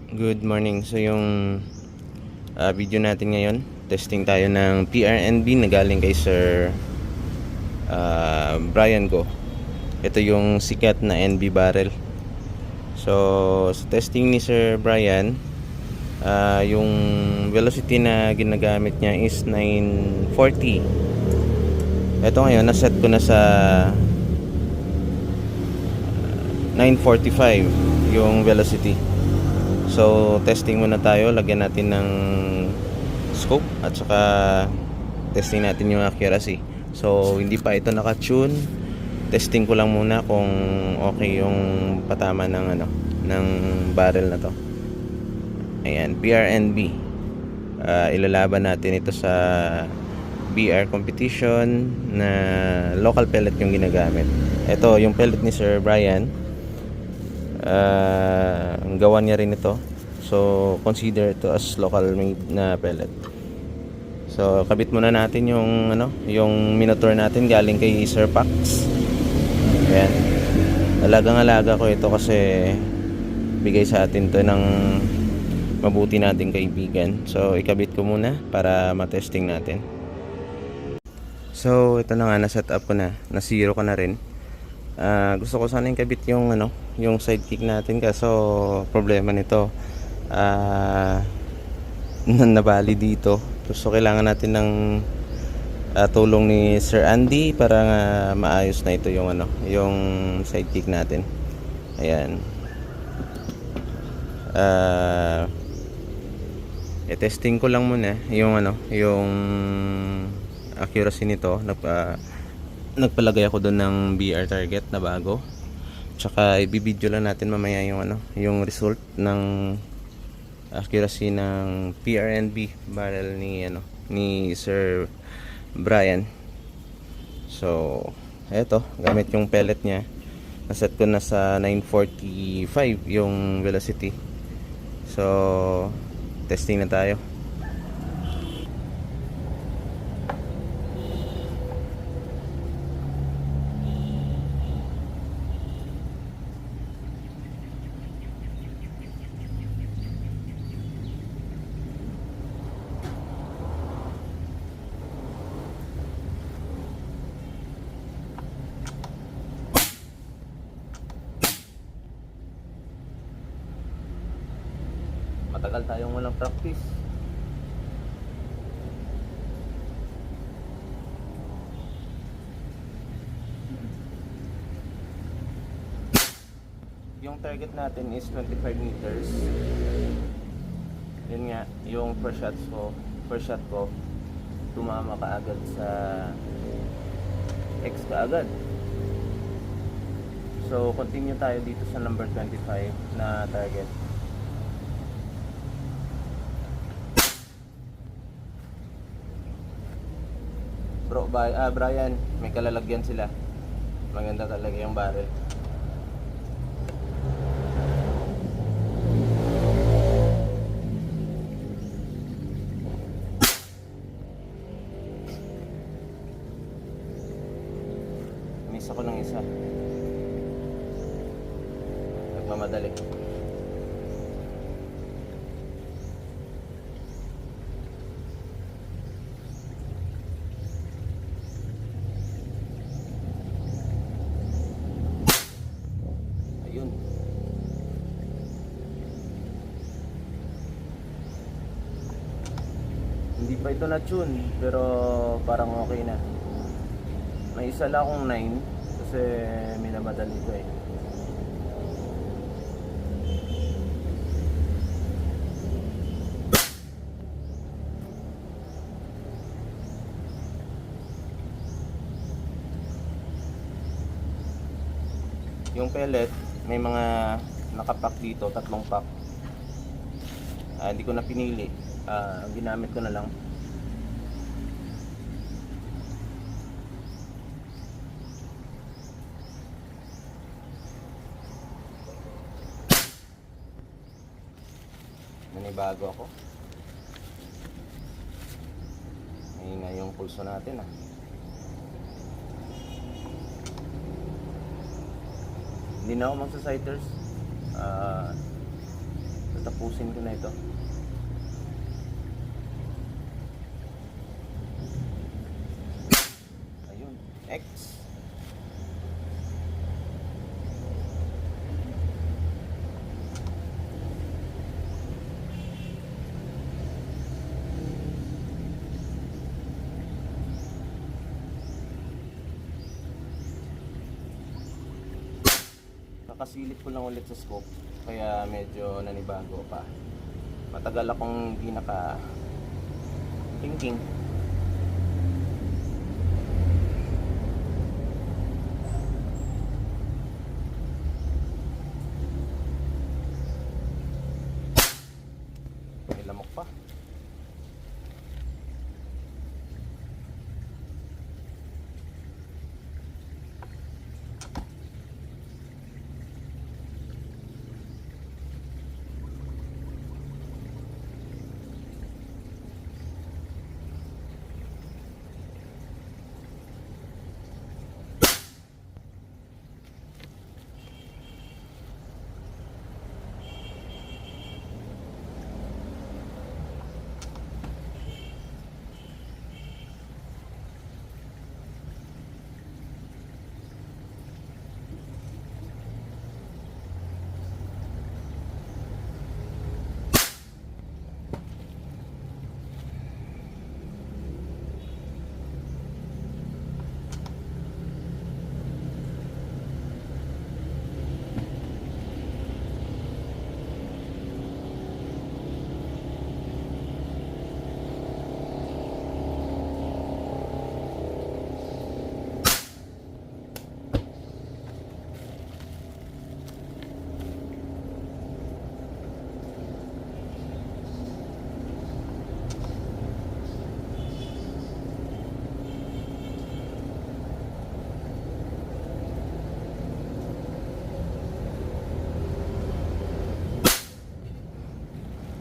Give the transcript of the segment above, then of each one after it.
Good morning. So yung video natin ngayon, testing tayo ng PRNB na galing kay Sir Brian Go. Ito yung sikat na NB barrel. So sa testing ni Sir Brian, yung velocity na ginagamit niya is 940. Ito ngayon, naset ko na sa 945 yung velocity. So testing muna tayo, lagyan natin ng scope at saka testing natin yung accuracy. So hindi pa ito naka-tune. Testing ko lang muna kung okay yung patama ng ng barrel na to. Ayan, PRNB. Ilalaban natin ito sa BR competition na local pellet yung ginagamit. Ito yung pellet ni Sir Brian. Ang gawa niya rin ito, so consider ito as local made na pellet. So kabit muna natin yung yung Minotaur natin galing kay Sir Pax. Ayan, alagang-alaga ko ito kasi bigay sa atin to ng mabuti nating kaibigan. So ikabit ko muna para matesting natin. So ito na nga, na-set up ko na zero ko na rin. Gusto ko sana ikabit yung yung sidekick natin, kaso problema nito nabali dito. So kailangan natin ng tulong ni Sir Andy para maayos na ito yung yung sidekick natin. Ayan. Testing ko lang muna yung yung accuracy nito. Nagpalagay ako doon ng BR target na bago. Tsaka ibibideo lang natin mamaya yung yung result ng accuracy ng PRNB barrel ni Sir Brian. So eto, gamit yung pellet niya, naset ko na sa 945 yung velocity. So testing na tayo. Matagal tayong walang practice. Yung target natin is 25 meters. Yun nga, yung first shot ko tumama kaagad sa X kaagad. So continue tayo dito sa number 25 na target. Brian, may kalalagyan sila. Maganda talaga yung barrel. Miss ako ng isa. Nagmamadali. Hindi pa ito na-tune, pero parang okay na. May isa lang akong 9 kasi minamadali ko eh. Yung pellet, may mga nakapack dito, 3 pack. Hindi ko na pinili. Ginamit ko na lang. Nanibago ako. Ayun nga yung pulso natin Hindi na ako magsa-sighters. Tatapusin Tapusin ko na ito. Ayun, X. Nakasilip ko lang ulit sa scope, kaya medyo nanibago pa. Matagal akong hindi naka thinking. May lamok pa.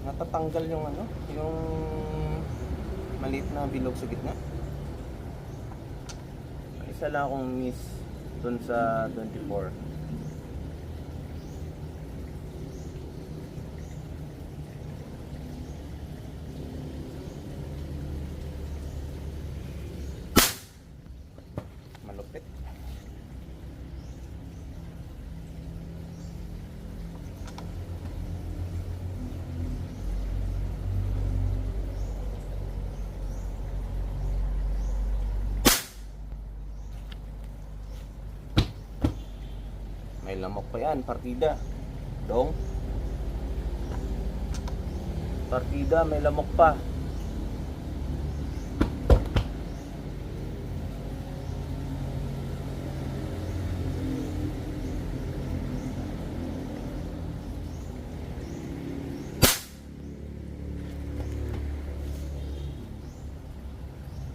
Natatanggal yung ano, yung maliit na bilog sa gitna. Isa lang akong miss dun sa 24. Malupit. May lamok pa yan, partida. Dong. Partida, may lamok pa.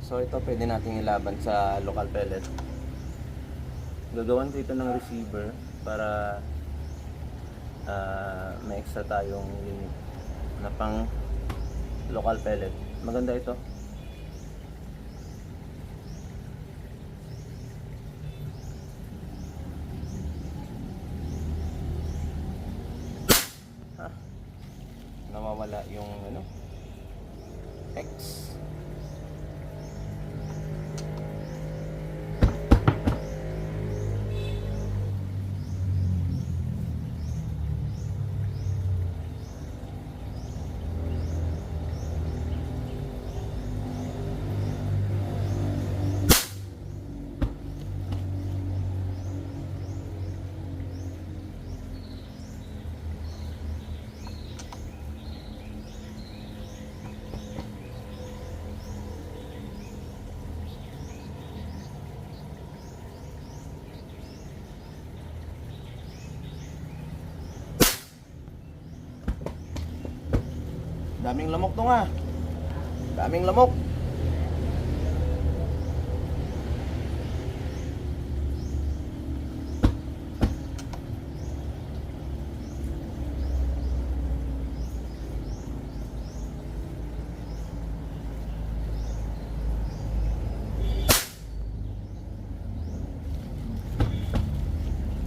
So ito pwede nating ilaban sa local pellet. Gagawan ko ito ng receiver para may extra tayong unit na pang local pellet. Maganda ito. Nawawala yung ano, X. Daming lamok to nga. Daming lamok.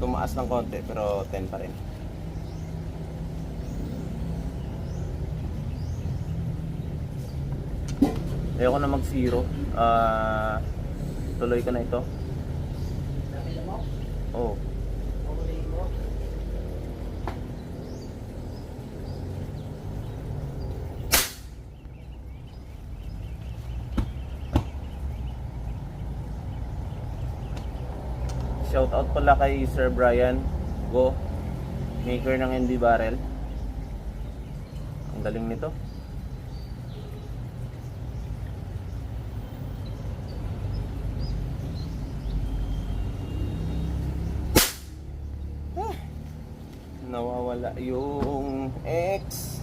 Tumaas ng konti pero 10 pa rin. Ayoko na mag zero. Tuloy ko na ito. Oh. Shout out pala kay Sir Brian Go, maker ng NB barrel. Ang galing nito. Nawawala yung X.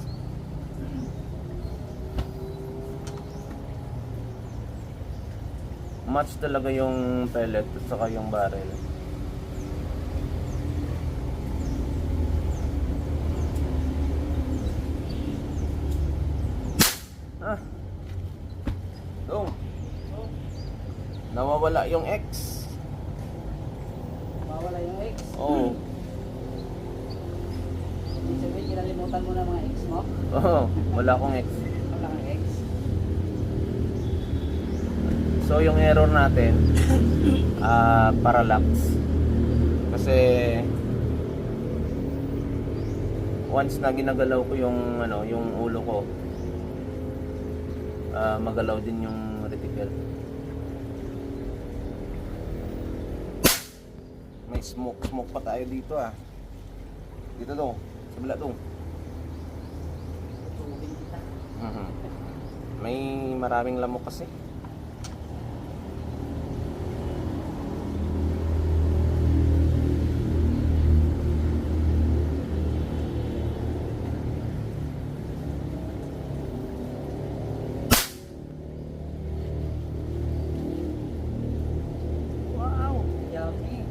Match talaga yung pellet at saka yung barrel. Dong. Nawawala yung X. Mawala yung X. Oo. Ibig sabihin, kinalimutan mo na mga X mo? Oo, wala akong X. Wala kang X. So yung error natin parallax. Kasi once na ginagalaw ko yung yung ulo ko, magalaw din yung reticle. May smoke pa tayo dito Dito dong, sa bala dong. Tutulin kita. May maraming lamok kasi. Wow! Yummy!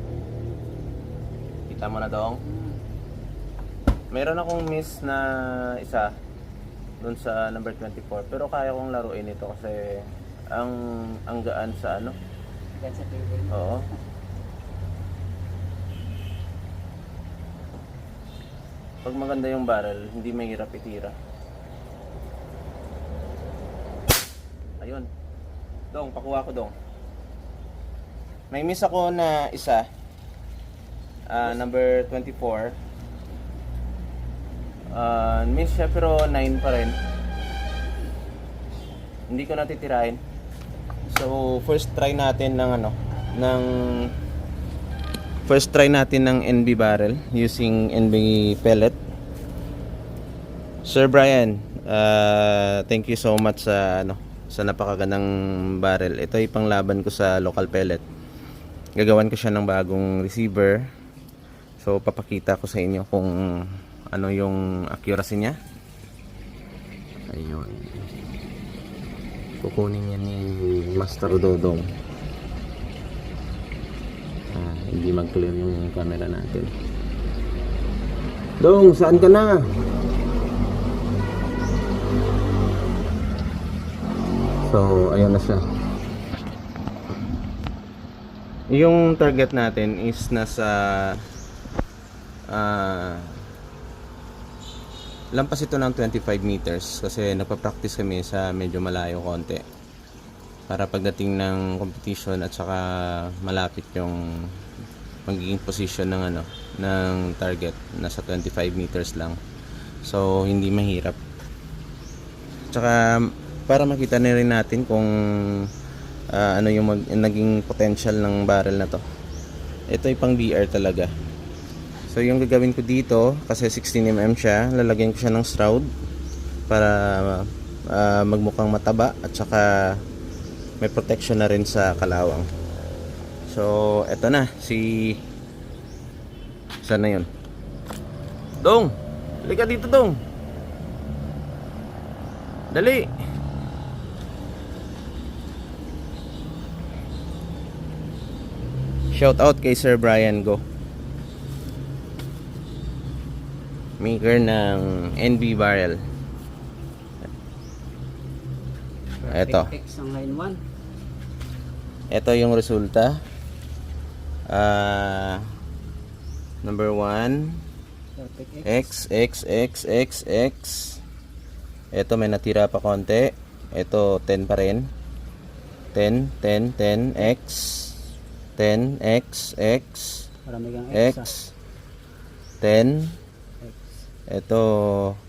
Kita mo na dong. Meron akong miss na isa doon sa number 24, pero kaya kong laruin ito kasi ang gaan sa Yan sa feeling. Oo. Pag maganda yung barrel, hindi mahirap itira. Ayun. Dong, pakuha ko dong. May miss ako na isa. Number 24. Miss siya pero 9 pa rin. Hindi ko natitirahin. So first try natin ng NB barrel using NB pellet. Sir Brian, thank you so much sa napakagandang barrel. Ito ay panglaban ko sa local pellet. Gagawan ko siya ng bagong receiver. So papakita ko sa inyo kung ano yung accuracy niya. Ayun. Kukunin niya ni Master Dodong. Hindi mag-clear yung camera natin. Dong, saan ka na? So, ayun na siya. Yung target natin is nasa lampas ito ng 25 meters kasi nagpa-practice kami sa medyo malayo konti para pagdating ng competition at saka malapit yung magiging position ng target, nasa 25 meters lang, so hindi mahirap. Tsaka para makita na rin natin kung ano yung naging potential ng barrel na to. Ito ay pang BR talaga. So yung gagawin ko dito, kasi 16mm siya, lalagyan ko siya ng shroud para magmukhang mataba at saka may protection na rin sa kalawang. So eto na, saan na yun? Dong! Halika dito, Dong! Dali! Shout out kay Sir Brian Go, maker ng NB barrel. Ito. X ang line 1. Ito yung resulta. Number 1. Perfect X. Ito may natira pa konti. Ito 10 pa rin. 10, 10, 10, X, 10, X, X, Marami kang X, 10. X. Ito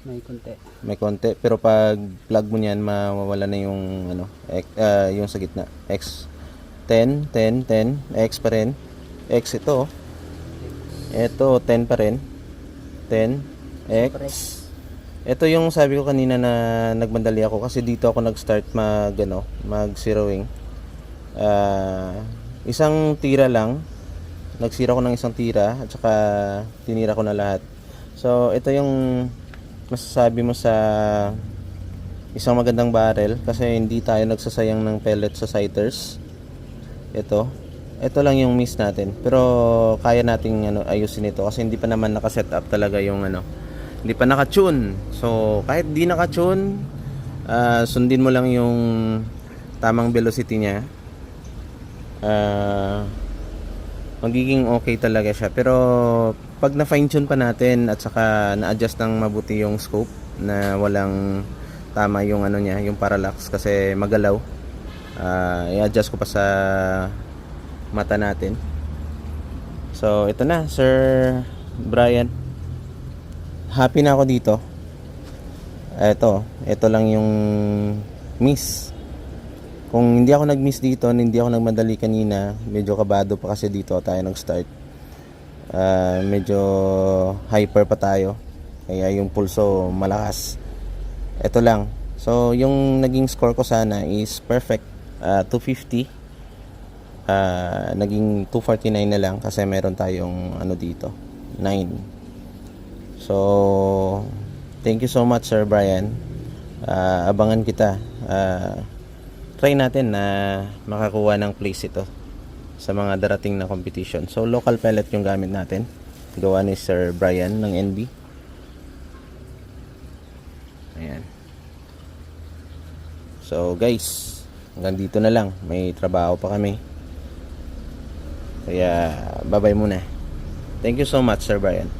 May konti. may konti, pero pag plug mo niyan, mawawala na yung ano, X, yung sa gitna. X, 10, 10, 10, X pa rin. X ito. Ito 10 pa rin. 10, X. Ito yung sabi ko kanina na nagmadali ako kasi dito ako nag-start mag zeroing. Isang tira lang. Nagsira ko ng isang tira at saka tinira ko na lahat. So, ito yung masasabi mo sa isang magandang barrel kasi hindi tayo nagsasayang ng pellet sa sighters. Ito lang yung miss natin. Pero kaya nating ayusin ito kasi hindi pa naman naka-set up talaga yung hindi pa naka-tune. So, kahit di naka-tune, sundin mo lang yung tamang velocity niya. Magiging okay talaga siya. Pero, pag na-fine-tune pa natin at saka na-adjust ng mabuti yung scope na walang tama yung niya, yung parallax kasi magalaw. I-adjust ko pa sa mata natin. So, ito na, Sir Brian. Happy na ako dito. Ito lang yung miss. Kung hindi ako nag-miss dito, hindi ako nagmadali kanina, medyo kabado pa kasi dito tayo nag-start. Medyo hyper pa tayo. Kaya yung pulso malakas. Ito lang. So, yung naging score ko sana is perfect. 250. Naging 249 na lang kasi meron tayong dito. 9. So, thank you so much, Sir Brian. Abangan kita. Try natin na makakuha ng place ito sa mga darating na competition. So, local pellet yung gamit natin. Gawa ni Sir Brian ng NB. Ayan. So, guys, hanggang dito na lang. May trabaho pa kami. Kaya, bye-bye muna. Thank you so much, Sir Brian.